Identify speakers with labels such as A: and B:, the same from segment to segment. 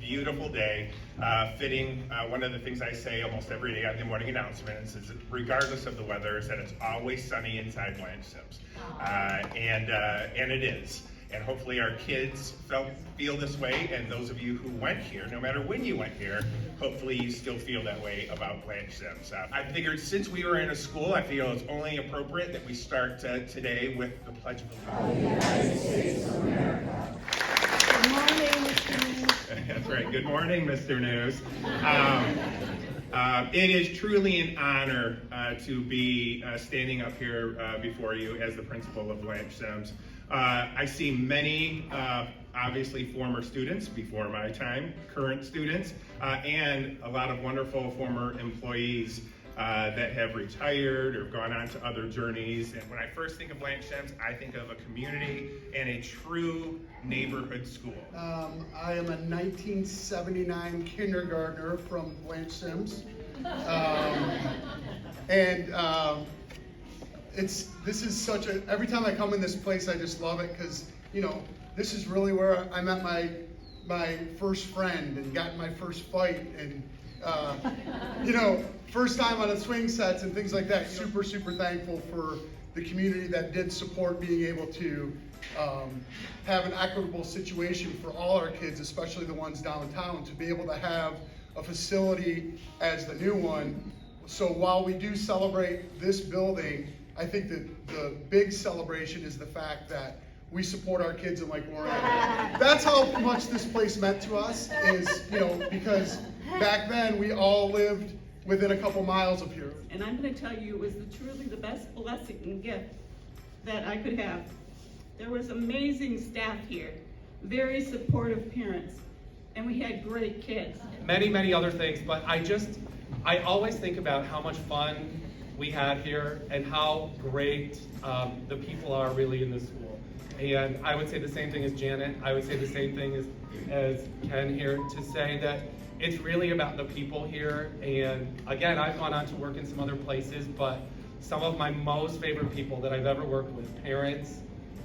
A: beautiful day, fitting. One of the things I say almost every day on the morning announcements is that regardless of the weather, is that it's always sunny inside Blanche Sims. And it is. And hopefully our kids feel this way, and those of you who went here, no matter when you went here, hopefully you still feel that way about Blanche Sims. I figured since we were in a school, I feel it's only appropriate that we start today with the Pledge of Allegiance.
B: The United States of America.
C: Good morning, Mr. News.
A: That's right. Good morning, Mr. News. It is truly an honor to be standing up here before you as the principal of Blanche Sims. I see many, obviously, former students before my time, current students, and a lot of wonderful former employees that have retired or gone on to other journeys. And when I first think of Blanche Sims, I think of a community and a true neighborhood school.
D: I am a 1979 kindergartner from Blanche Sims. This is such a, every time I come in this place, I just love it because, you know, this is really where I met my first friend and got in my first fight and, you know, first time on a swing sets and things like that. Super, super thankful for the community that did support being able to have an equitable situation for all our kids, especially the ones downtown, to be able to have a facility as the new one. So while we do celebrate this building, I think that the big celebration is the fact that we support our kids in Lake Orion. That's how much this place meant to us, is, you know, because back then we all lived within a couple miles of here.
C: And I'm going to tell you, it was truly the best blessing and gift that I could have. There was amazing staff here, very supportive parents, and we had great kids.
E: Many other things, but I always think about how much fun we had here and how great the people are really in this school. And I would say the same thing as Janet. I would say the same thing as Ken here, to say that it's really about the people here. And again, I've gone on to work in some other places, but some of my most favorite people that I've ever worked with, parents,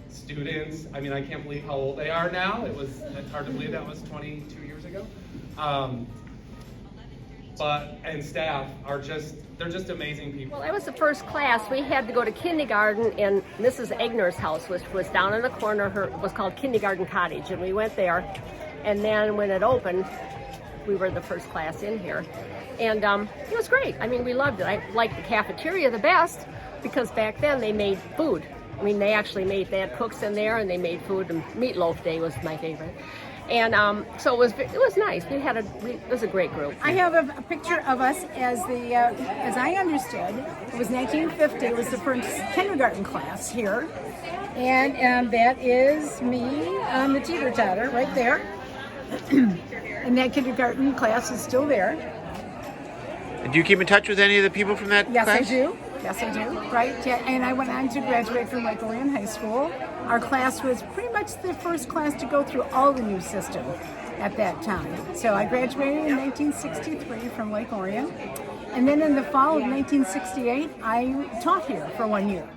E: students, I mean, I can't believe how old they are now. It's hard to believe that was 22 years ago. And staff are they're just amazing people.
F: Well, I was the first class. We had to go to kindergarten in Mrs. Egner's house, which was down in the corner. It was called Kindergarten Cottage, and we went there. And then when it opened, we were the first class in here. And it was great. I mean, we loved it. I liked the cafeteria the best because back then they made food. I mean, they had cooks in there and they made food, and Meatloaf Day was my favorite. And so it was nice. It was a great group.
G: I have a picture of us as I understood, it was 1950. It was the first kindergarten class here, and that is me on the teeter-totter right there. And that kindergarten class is still there.
H: And do you keep in touch with any of the people from that
G: Yes,
H: class?
G: I do. Yes, I do. Right. Yeah. And I went on to graduate from Lake Orion High School. Our class was pretty much the first class to go through all the new system at that time. So I graduated in 1963 from Lake Orion. And then in the fall of 1968, I taught here for 1 year.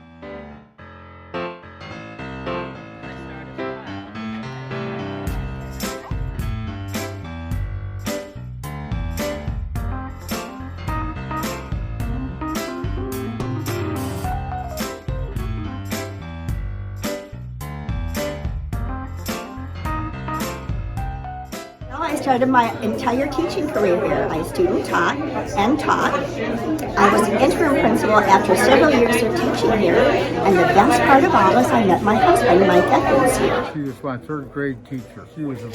I: I started my entire teaching career here. I student taught and taught. I was an interim principal after several years of teaching here, and the best part of all is I met my husband, Mike Eccles, here.
J: She was my third grade teacher. She was a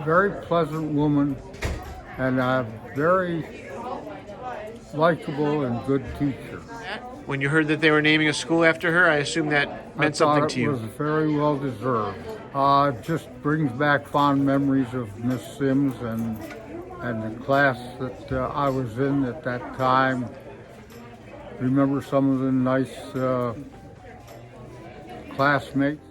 J: very pleasant woman and a very likable and good teacher.
H: When you heard that they were naming a school after her, I assume that meant something to you.
J: I thought it was very well deserved. It just brings back fond memories of Miss Sims and the class that I was in at that time. Remember some of the nice classmates.